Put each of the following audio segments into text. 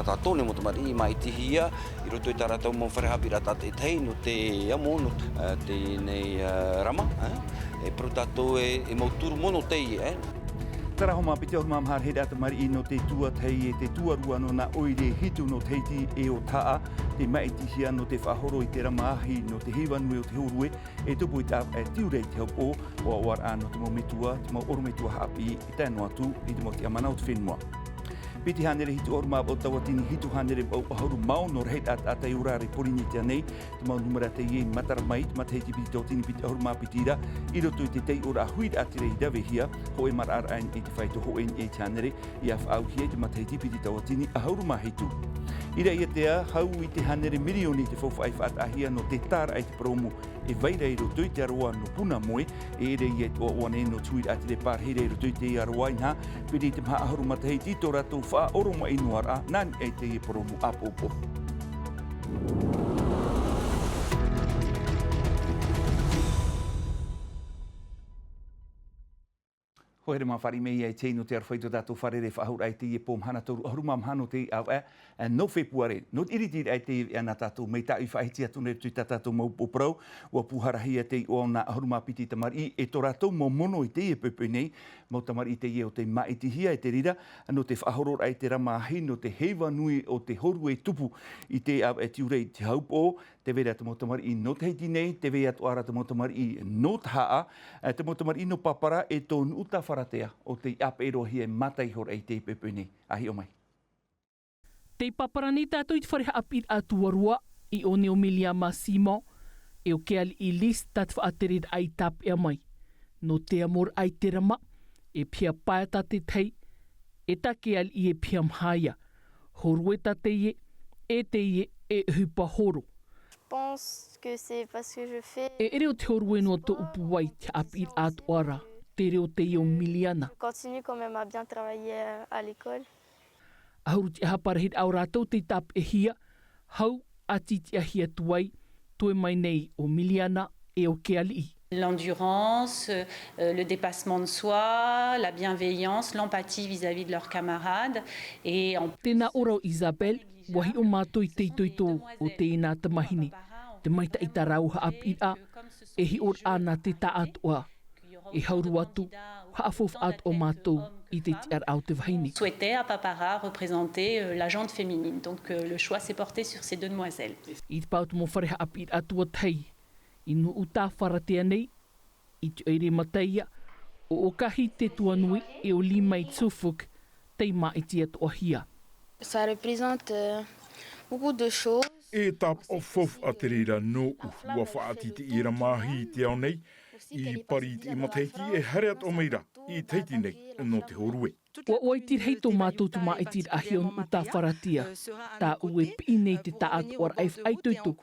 tātou ne mo tamari mai tihia I roto I tātou mo wharehapira tātou tei no te amo no te nei rama e pro tātou e mauturu mono tei Tara homa pite o mamhar he data mari no te tua tei e te tua rua no na oire hitu no teiti e o taa te maitihia no te whahoro I te ramahi no te hiwanui o te horue e tupu I tā e tiurei te haupo o awar ano te mo metua te mo orometua hapi I tēnu atu I te mo te amana o te whenua. Piti hanere hitu orma o tawatini hitu hanere o hauru mau no reit at e urare porini te anei te mau numera te ie matara mai te matahiti piti tōtini piti ahuru mā pitira I roto I te tei ora huid atire I dawe hia ho e marar ain e te whaito ho en e te hanere I af au hia te matahiti piti tawatini ahuru mā hitu. Ira ia tea hau I te hanere milioni te fofu ai whaat ahia no te tāra ai te promo e vaira I roto I te aroa no puna moe e ere ia o wane no tuid atire par here I roto I te aroa inha pere te maha ahuru matahiti tō ratou wha oroma I nuara nani e te promo apopo. Hoere mā whare mei ai teino te arwhaito tātou wharere whahura ai te e pōm hana toru ahuruma mhano te au no fepuare. No iriti ai te ana tātou mei tā I whaiti atu nei tui tātou mau poprau ua puharahia te o na ahuruma piti tamari e tō rātou mo mono I te e pepe nei mau tamari te e o te maitihia e te rira no te whahoror ai te ramahi no te heiwa nui o te horu e tupu I te au e tiurei te haupo te vera te motamari I no te heiti nei, te vera tu ara te motamari I no te haa, te motamari I no papara e tō nuta wharatea o te aperohi e matai hora I te pepe nei. Ahi o mai. Te papara ni tātou I te whareha apir a tuarua I o neo milia masimo e o ke ali I lis tat whaatered ai tap e mai. No te amor ai te rama e pia paeta te tei e ta ke ali I e pia mhaia. Horue ta te ie e hupa horo. Je pense que c'est parce que je fais... E ere o te horue no te upu wai te apir at ora, te reo te iau miliana. Je continue quand même à bien travailler à l'école. Ahuru te haparahit au rātou te tap e hia, hau ati te ahia tuai, toe mai nei o miliana e o ke ali. L'endurance, le dépassement de soi, la bienveillance, l'empathie vis-à-vis de leurs camarades. Et en... Tēnā ora o Isabel, wahi o mātou I teitoito o te ina tamahine. Te maita I tā rauha api a, e hi or ana te taatoa. E hauru atu, haafof at o mātou I te tiar au te vahine. Souhaitait à Papara représenter la jante féminine. Donc le choix s'est porté sur ces deux demoiselles. I te pautu mo whareha api atua tei. I nu uta wharatea nei, I te eire mataia, o okahi te tuanui e o lima I tsufuk, tei maiti atu ahia. Ça représente beaucoup de choses. E tap o fof a te rira no ua whaati te ira mahi te au nei, I pari te imateiki e hareat o meira, I teiti nei no te horue. Ua oitir hei tō mātou tu maitir ahi on uta wharatia. Tā ue pi nei te taat or aif aitoito,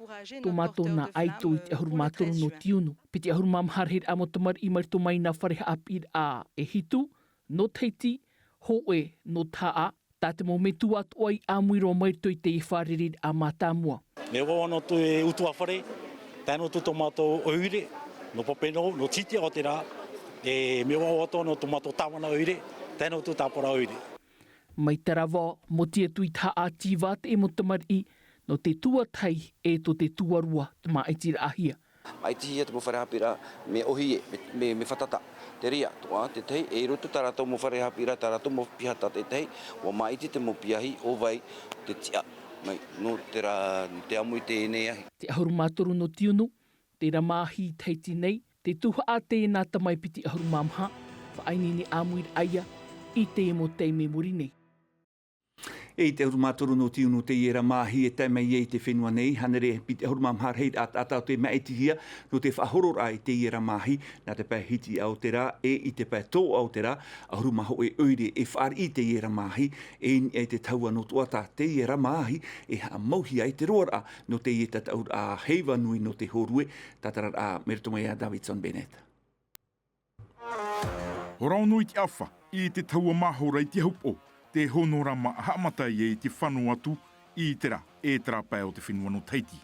tō mātou nā aito I te ahuru mātoro no tiunu. Piti ahuru mamharhir a motamar I marito mai nā whareha apir a e hitu, no teiti, hoe no taa, tā te mo metu atu ai a muiro marito I te I wharerir a mātāmua. Me wawano tu e utu a whare, tēno tu tō mātou oire, no papeno, no titi o te rā, e me wawato no tō mātou tāwana oire, tēnō tu tāpora oire. Mai te rawa, mo tia tui tā a tīwā te e motamar I, no te tuatai e to te tuarua te maitira ahia. Maitihia te mo wharehapira me ohie, me whatata. Te ria, toa, te tei, e roto tā rātou mo wharehapira, tā rātou mo pihata te tei, wa maiti te mo piahi o vai te tia. Mai, no te rā, te amui te enei ahi. Te ahuru mātoru no tiunu, te ramahi teiti nei, te tuha a te nā tamai piti ahuru mamha, whaaini ni amuir aia, I te emo te me muri nei. E te ahurumātoro no tiunu te iera mahi e taimei e te whenua nei, hanere piti ahurumamhar heit atau te maitihia no te whahoror ai te iera mahi, nā te pai hiti au te rā, e I te pai tō au te rā, ahurumaho e oire e whaar I te iera mahi, e te taua no tuata te iera mahi, e ha mauhi ai te roara no te ieta taur a heiwa nui no te horue, tatara a meritomai a Davidson Bennett. Horau nui te awha, I te taua mahora I te haupo, te honorama haamatai e te whanua atu I te rā, e tera pai o te whenua no teiti.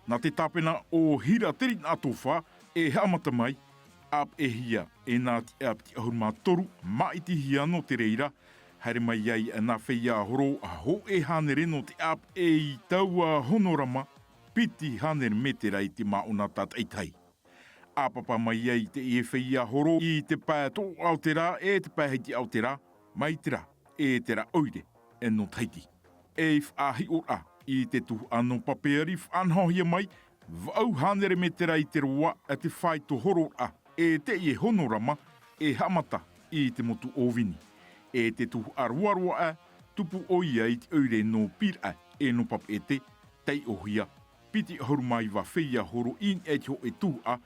Nā te tāpena o hira teri nā tōwha e haamata mai, ap e hia e nā te ap te ahuruma toru, maiti hia no te reira, Haere mai ai ana whia horo a ho e hanere no te ap e I taua honorama piti hanere me te rei te mauna tataitai. Apapa mai ai te e whia horo I te pae tō Aoteara e te pae heiti Aoteara, mai te ra e te ra oire e no taiti. E whaahi ora I te tuhu ano papeari whanhohia mai, vau hanere me te rei te roa a te whai to horo a e te I honorama e hamata I te motu ovini. E te tuhu aruarua a, tupu o ia I te oire no pira e no pap e te, tei ohia, piti horu mai wa whia horo in e te ho e tuhu a,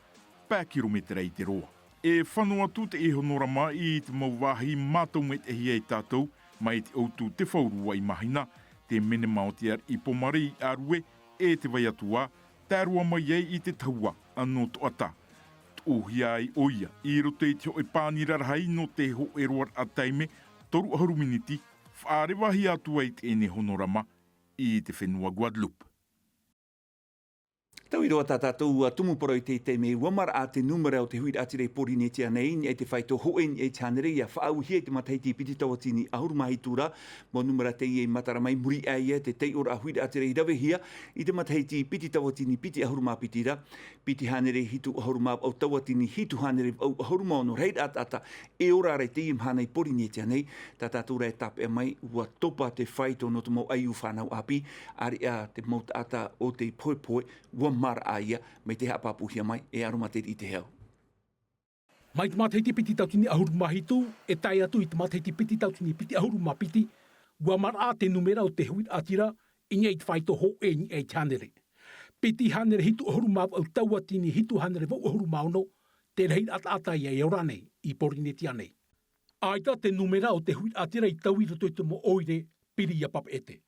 pā kilometra I te roa. E whanua tu te e honorama I te mauwahi mātou me te hia I tātou, mai te outu te whaurua I mahina, te mene maotiar I pomari I arue, e te vai atua, tērua mai ei I te taua, anō toata. Ohia I oia, I roto e te ho e pānirarahai no te ho e roar a taime, toru ahoru miniti, whaarewahi atua I te ene honorama I te whenua Guadeloupe. Tau I roa tātou tumuporo I te me wamara a te numera o te hui atirei Porinetia nei, e te whaito hoen e tānere ia whaauhia I te mataiti piti tawatini ahuru mahi tūra, mo numera te I matara mai muri aia te tei ora a hui atirei rawehia, I te mataiti piti tawatini piti ahuru mā pitira, piti hanere hitu ahuru mā au tawatini hitu hanere au ahuru mā no reit ata, e ora rei te I mhanei Porinetia nei, tātou rei tape mai ua topa te whaito no te mau aiu whanau api, ari a te mau ata o te poe ua mara aia, me te hapapuhia mai, e aromateri I te heo. Mai te mateiti piti tautini ahuru mahitu, e tai atu I te mateiti piti tautini piti ahuru mapiti, ua mara te numera o te hui atira, I ngei te whaito ho e ni e tānere. Piti hanere hitu ahuru mau au tauatini hitu hanere vau ahuru mauno, te rei ata I e orane I Porinetia nei. Aita te numera o te hui atira I tau I roto I te mo oire piri ia pap ete.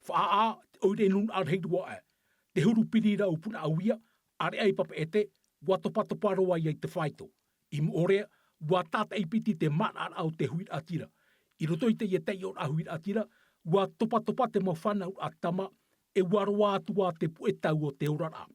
Whaa te oire nun arheidua e. Te huru piri rau puna auia, are ai papa ete, wa topa roa I te whaito. I mo orea, wa tata I piti te mana au te hui atira. I roto I te ia tei o a hui atira, wa topa te mau whanau a tama, e waroa atua te puetau o te orara.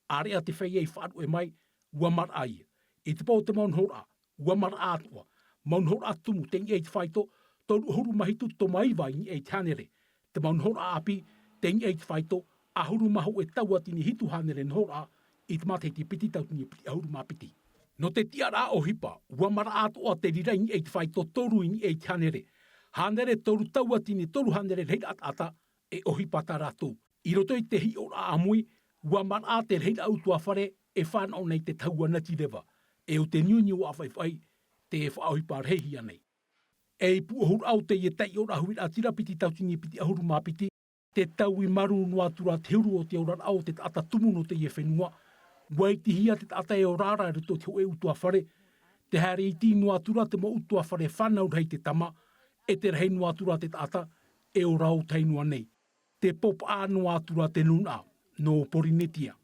Are a te whai ei whaadu e mai, wa mar ai. I te pau te maunhora, wa mar atua. Maunhora atumu te ngi e te whaito, toru huru mahitu to maiwa I e tānere. Te maunhora api, te ngi e te whaito, ahuru maho e tauatini hitu hanere nhora I te mateiti piti tautini piti ahuru mapiti. No te tiara o hipa, ua mara ato o te riraini e te whaito toru ini e te hanere. Hanere toru tauatini toru hanere reira ata e o hipa taratu. I roto I te hi o amui, ua mara a te reira autua whare e whanau nei te tauanati rewa. E o te niuniu a whaiwhai, te e whaohipa rehia nei. E I puohur au te ie tei o rahuir atira piti tautini piti ahuru mapiti, te tau I maru noa tura te huru o te orar au te ata tumu no te ie whenua, wai ti hia te ata e orara e rito te hoe utua whare, te haere I ti noa tura te mo utua whare whanau rei te tama, e te rei noa tura te ata e orau tainua nei. Te pop a noa tura te nuna, no Porinetia.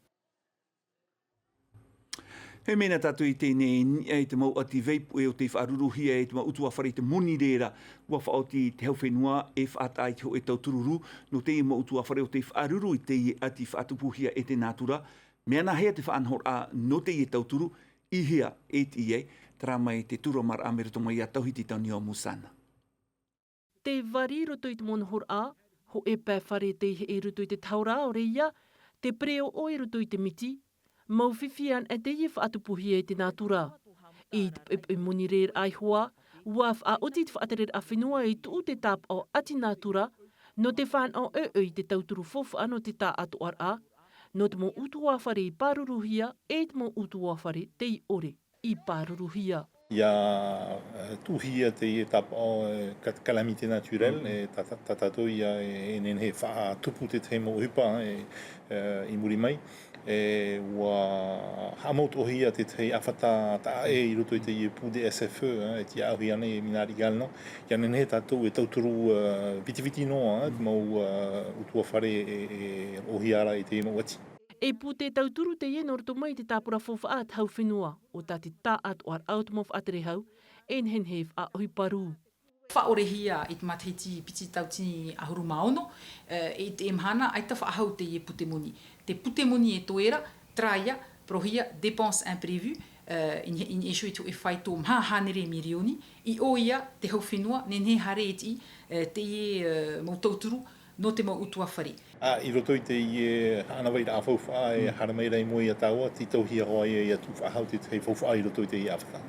He mena tatu I tēnei e te mau ati veipu e o te whaaruruhia e te mau utua whare te moni reira ua whaoti te hau whenua e whaatai te ho e tau tururu no te mau utua whare o te whaaruru I te ati whaatupuhia e te nātura mea na hea te whaanhor a no te tau turu I hea e te ie tera mai te tura mar a meroto mai a tauhiti tauni o Musana. Te wari roto I te monahor a, ho e pē whare te e roto I te taura o reia, te preo o e roto I te miti, mau whiwhian e te ie whaatupuhia e te nātura. I te pepe moni reir ai hoa, waf a oti te whaaterer a whenua I tuu te tap o ati nātura, no te whan o I te tauturu fofu ano te tā atu ar a, no te mo utua whare I pāruruhia e te mo utua whare te I ore I pāruruhia. Ia tuhia te ie tap o calamité naturelle, e tatato ia e nene wha tupu te te mo hipa I muri mai. E ua hamot ohia te te awhata ta e I roto I te ie pu de SFE, e ti auhi ane e minari galno. Ia nene tatou e tauturu vitiviti noa, te mau utua whare e ohiara I te mau ati. E pu te tauturu te ie norto mai te tāpura fofa at hau whenua, o tati tā at o ar automof atere hau, en hen hef a oi paru. Whaorehia I te matahiti piti tautini ahuru maono, e te emhana ai ta whaahau te ie putemoni. Te putemoni e toera, traia, prohia, dépenses imprévues, in issue to if I to ha hanere mirioni I o ia te hau whenua ne hare eti te I mo tauturu no te mo utua whare. I roto I te anawai ra awhauwha e haramei rei mo I a taua, ti tauhia hoa I a tūwhahau te hei whauwha I roto I te I awhaka.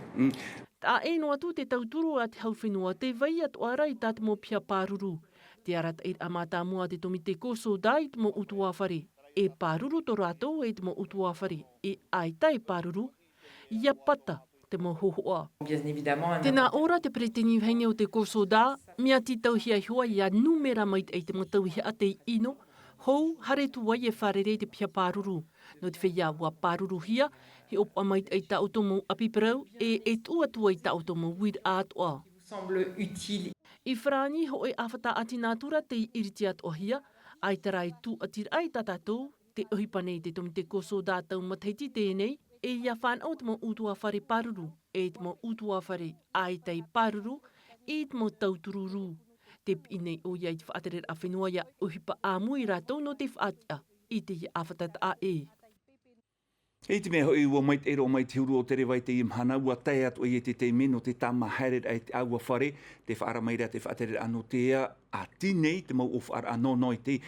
Ta e no atu te tauturu a te hauwhenua, te vai atu ara I tate mo pia pāruru. Te arata I amata mua te tomi te koso dai te mo utua whare. E pāruru to rātou e te mo utua whare. E aitai pāruru, ia pata te mo hohoa. Tēnā ora te pretini henge o te koso da, mea ti tauhia hua ia numera mai te mo tauhia a te ino, hou hare tu wai e wharere te pia pāruru. No te whia ua pāruru hia, he opa mai te ta otomo apiperau e tua tua I ta otomo with art oa. I whrani ho e awhata ati nātura te iriti atu hia, ai te rai tu atir ai tatatou, te ohipane te tomi te koso dātau mataiti tēnei, e ia whanau te mo utua whare paruru, e te mo utua whare ai tei paruru, e te mo tautururu. Te pinei o iai te whaatere a whenua ia uhipa āmui rātou no te whaatia, I te hi awhatata a e. Hei te mea hoi ua mai te ero mai te huru o te rewai te imhana, ua tai atu e te te meno te tama haere ai te aua whare, te whaara maira te whaatere ano tea, a tinei te mau o whaara anō noi te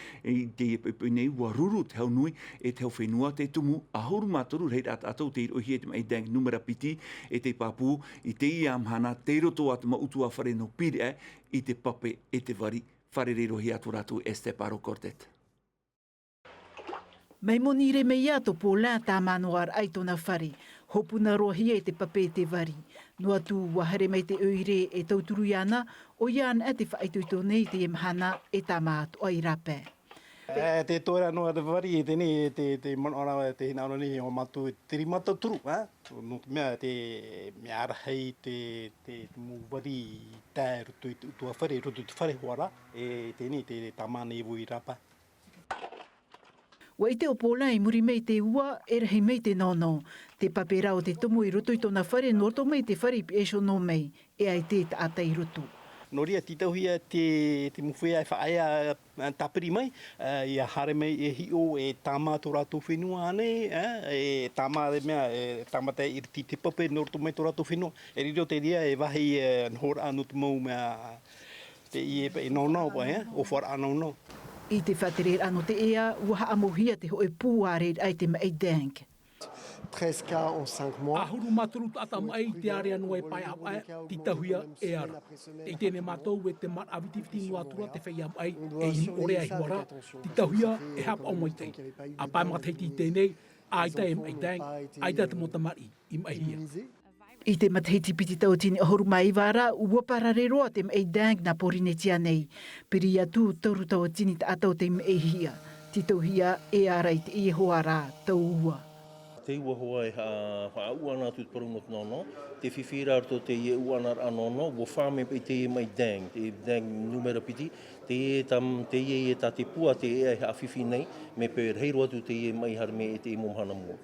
nei ua ruru te hau nui e te hau whenua te tumu, a horu mātoru rei rāt atou te irohi e te mai dang numera piti e te papu, I te iamhana, te roto atu ma utua whare no pire I te pape e te vari, whare rerohi atu ratu este paro kortet. Mai moni re mei ato po la tā manoar ai tona whare, hopuna rohi e te pape te vari. No atu wahare mai te oire e tauturu iana, o iana e te whaituito nei te imhana e tā mātu ai rape. Te toera noa te vari e tēne, te manora te hinaona ni o matu te rimata turu, no te mea te mea arahei te muwari tae rutu utua whare, rutu te whare hoara, e tēne te tamane e vui rapa. Wa I te opola I muri mei te ua, e rahi mei te nono. Te papera o te tumu I roto I tona whare, norto mei te whare pi esho no mei, e ai te ata I roto. Noria titauhia te muwhea e whaaya tapiri mai, ia hare mei e hio e tāma tō rātou whenua anei, e tāma de mea, e tāma te iriti te pape norto mei tō rātou whenua. E riro te ria e wahi nhora anu te mau mea te I e nonau pa, o whara anonau. I te whatere ano te ea, ua amohia te hoe puare ai te mai dank. 13 cas en 5 mois. Ahuru maturu tata mai te are anu e pai au ai, ti tahuia e ara. E tēne mātou e te mat avitiviti ngua tura te whai am ai, e in ore ai huara, ti tahuia e hap au mai tei. A pai mataiti tēnei, aita e mai dang, aita te motamari, I mai hia. I te matahiti piti tau tini ahoru mai wara, ua parareroa te mei dang na porine tia nei. Piri atu tauru tau tini ta atau te mei hia. Ti tau hia e ara I te ie hoa rā tau ua. Te ua hoa e ha uana atu te parungot nono. Te whiwhira arto te ie uana anono, ua whame pe te mei dang, te dang numera piti. Te ie ta te pua te e ha whiwhi nei, me pe reiro atu te ie mai harme e te momhana mua.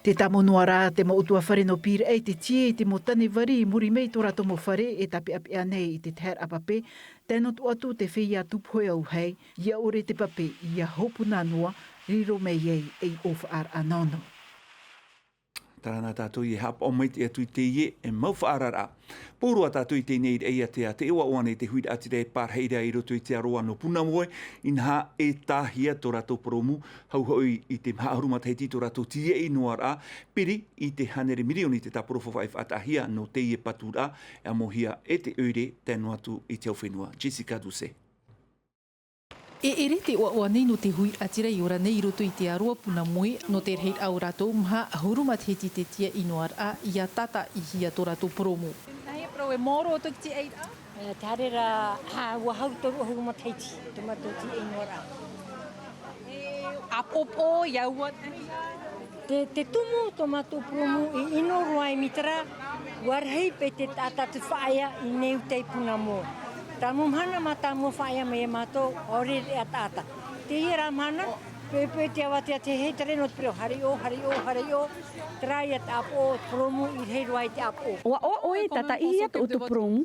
Te tamonua rā te mo utua whare no pire ei te tie te mo tane vari I muri mei tō rato mo whare e tape ape anei I te ter apape, tēnā tu atu te whia tupoe au hei, ia ore te pape, ia hopuna noa, riro mei ei ei of ar anono. Tarana tātou I hap o mai te atu I te ie e mau whaarara. Pōrua tātou I te nei e atea te ewa oane te huida atire pārheira I roto I te aroa no puna moe, inha e tāhia tō ratou promu, hauhoi I te maharuma teiti tō ratou tie I noara, piri I te hanere mirioni te taporo whawhai whatahia no te ie patura, e amohia e te oire tēnu atu I te awhenua. Jessica Duse. E ere te oa nei no te hui atira I ora nei I roto I te aroa puna moe no te reit au rātou mha ahuru matheti te tia I noara ia tata I hia tō rātou promo. Nei pro e moro o te ti eira? Te harera ua hau toru ahuru matheti te mato ti I noara. Apopo iau wat? Te tumu tō mato promo I ino roa I mitara warhei pe te tata te whaia I neu te puna moe. Tā mumhana mata mua whaia me e mātou, ore e atata. Te hira mana, pepe te awatea te hei tare no te preo, hari o, trai at apo, promu I hei roai te apo. Oe tata I atu o te promu.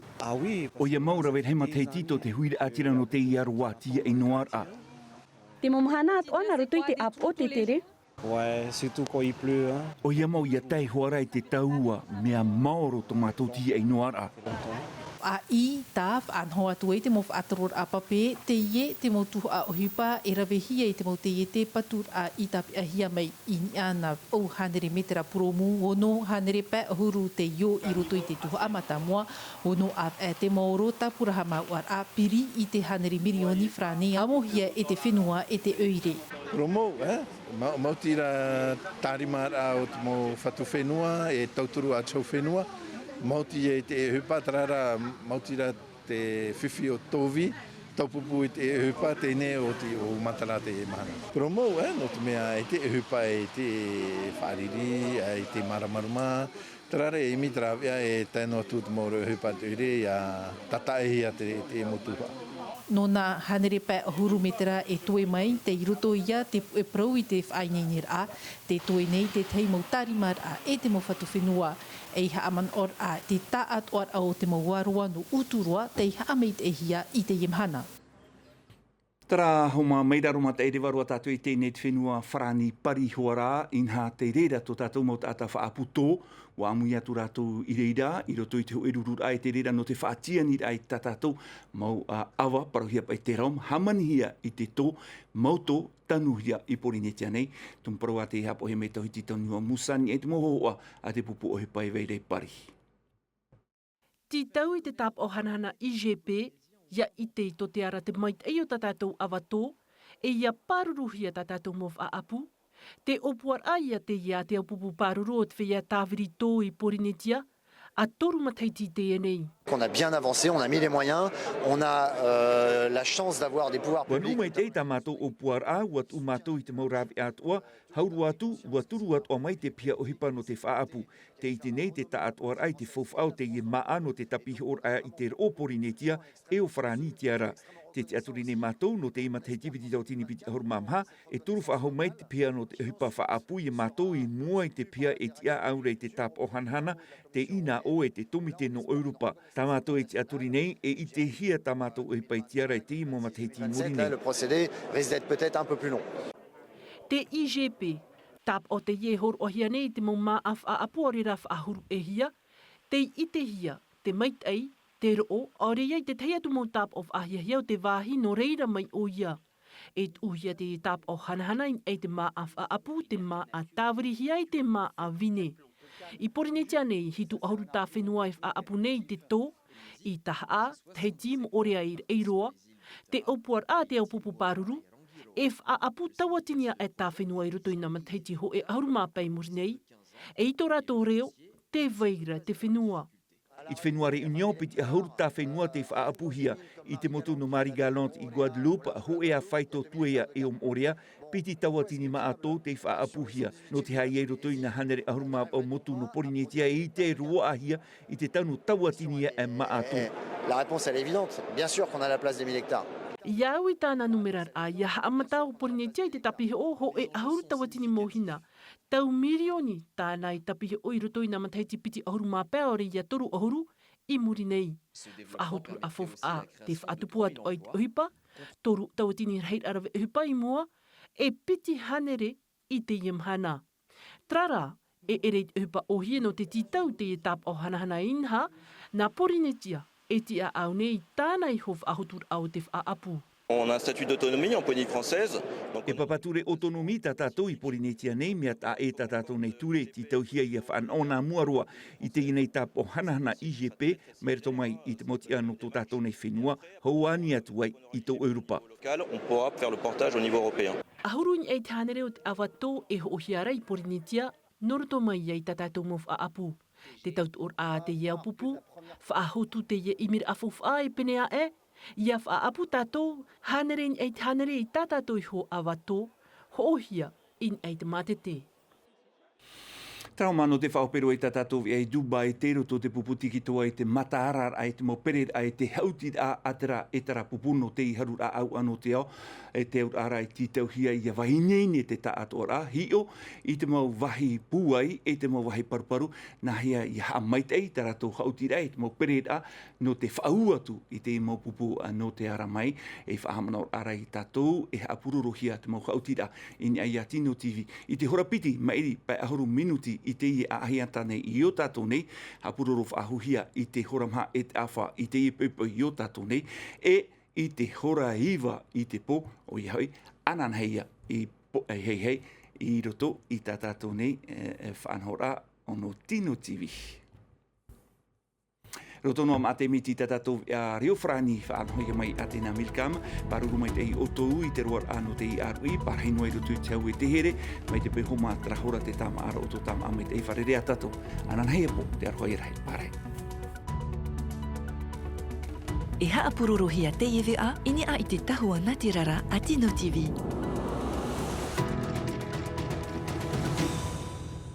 O ia maura wet hei matei tito te huira atira no te iaroa tia I noara. Te mumhana atu ana roto I te apo te tere. Ouais, surtout quand il pleut. Hein. O ia mau ia tai hoara I te taua mea maoro tomato ti ai noara. A I taf an hoa tu te mo atror a pape te ye te mo tu a ohipa e ravehia I te mo te ye te patur a I tap a hia mai I ana o hanere metera promu ono hanere pa huru te yo I roto I te tu amata moa ono a te maoro tapura ha mau a piri I te hanere milioni frane amo hia e te whenua e te oire. Promo, mau tira tarimar a o te mo whatu whenua e tauturu a tau whenua. Mauti e te hupa tarara, mautira te whiwhi o tovi, taupupu I te hupa te ne o te o matara te mahana. Promo, no te mea e te hupa e te whariri, e te maramaruma, tarara e mitrawea e tēnō tūtu mōro hupa te ure, a tataehia te motuha. No nā hanere pā huru metera e toe mai, te iroto ia te e prau I te whainenir a, te toe nei te tei mau tarimar a e te mau whatu whenua, e ha aman or a te taat or a o te mau warua no uturua, te ha ameit e hia I te yemhana. Tara homa meiraroma te ere warua tātou I tēnei te whenua wharani pari hoara, inha te reira tō tātou mau tāta whaaputo, wa amu ia tō rātou I reira, I roto I te ho erurur ai te reira no te whaatiani ai tā tātou, mau awa parohia pai te raum, hamanihia I te tō, mau tō tanuhia I Porinetia nei, tum parua te hapo he me tauhiti tanua musani e te mohoa a te pupu o he pai veirei pari. Ti tau I te tap o hanahana IGP, ia I te to te ara te mait e o tātou awato, e ia paruruhia tātou mof a apu, te opuar a ia te ia te aupupu paruru o te whea tāwiri tō I Porinetia, a toru mataiti TNA. On a bien avancé, on a mis les moyens, on a la chance d'avoir des pouvoirs publics. Wanu mai te tamato o puar a, wat umato I te maurawi atua, hauru atu, waturu atu mai te pia ohipa no te whaapu. Te ite nei te taat oar ai te fofau te I maa no te tapihi or ai I te o Porinetia, e o wharani tiara. Te te aturi nei mātou no te ima te tiviti tau tini piti ahur mamha, e turu whahau mai te pia no te ohipa whaapu I mātou I mua I te pia e tia aure I te tap o hanhana, te ina o e te tomite no Europa. Tamato e te aturi nei e I te hia tamato e pai tiara e te imo matehiti muri nei. Le procédé risque d'être peut-être un peu plus long. Te IGP, tap o te iehor o hia nei te mau maaf a apuari raf ahuru e hia, te I te hia, te mait ei, te roo, o rei te teia tu mau tap of ahia hia o te wāhi no reira mai o ia. E uhia te tap o hanahana e te maaf a apu, te ma a tāwiri hia e te ma a vine. I Porinetia nei, hitu ahuru tā whenua a apu nei te tō, I taha a, te timu orea I eiroa, te opuar a te aupupu paruru, e a apu tawatinia e tā whenua I roto I nama teiti ho e ahuru māpai muri nei, e I tō rato reo, te veira te whenua. I te whenua reunion piti ahuru tā whenua te whaapuhia I te motu no Mari Galante I Guadeloupe, ho e a whaito tuea e orea, piti tawatini maa tō te whaapuhia. No te hai e roto I na hanere ahuruma o motu no Porinetia I te rua ahia I te tanu tawatinia e maa tō. La réponse elle est évidente. Bien sûr qu'on a la place des 1000 hectares. Ia ui tāna numerar a ia haamata o Porinetia I te tapihe o ho e ahuru tawatini mohina. Tau milioni tāna I tapihe o I roto I na mataiti piti ahuru māpea o ia toru ahuru I muri nei. Whaahotu a fof a te whaatupu atu o I te ohipa, toru tawatini reit arawe ohipa I mua, e piti hanere I te yemhana. Trara, e ere ohipa ohia no te titau te tap o hanahana inha, na Porinetia, e tia au nei tāna I hof ahotur au te whaapu. On a un statut d'autonomie en Polynésie française. E papature autonomie ta tātou I Porinetia nei, mea tā e ta tātou nei ture, ti tauhia I a whaan ona muarua I te inei tap o hanahana IGP, merto mai I te moti anu tō tātou nei whenua, hauani atu ai I tō Europa. On pourra faire le portage au niveau européen. Ahuruni e te hanere o te awato e ho ohiara I Porinetia, noroto mai ai ta tātou mof a apu. Te tautu or a te iau pupu, whaahotu te ia imir afof a e penea e, ia whaapu tātou, hanere e te hanere I tā tātou I ho awato, ho ohia in e te matete. Trauma no te whaopero i tātou i Dubai te roto te puputi ki toa i te mataara ai te mopere ai te hauti a atara e tara pupuno te i haru a au ano te ao e te au ara i titau hia i a wahinene te ta atora hio i te mau wahi puai e te mau wahi paruparu na hia i ha maitei tara tō hauti rai te mau pere a no te whauatu i te mau pupu no te ara mai e whahamana ara i tātou e hapururo hia te mau hauti a i ni ai a Tino TV i te horapiti mairi pai ahuru minuti i te i a ahiata nei i o tātou nei hapururo whahuhia i te horamha e te awha i te i pepo i o tātou nei e i te hora iwa i te po o i hoi ananheia i po hei hei i roto i tā tātou nei whanhora o no Tino TV. Roto noa mate miti tā tātou a Rio Frani whanhoia mai a te Namirkama paruru mai te i otou i te roar ano te i arui parhei noa i roto i te au e te here mai te pehoma trahora te tama ara o to tama ame te i wharere a tātou ananheia po te arhoi rai parhei. E haapururu hia te iwi a, ini a i te tahua Natirara a Tino TV.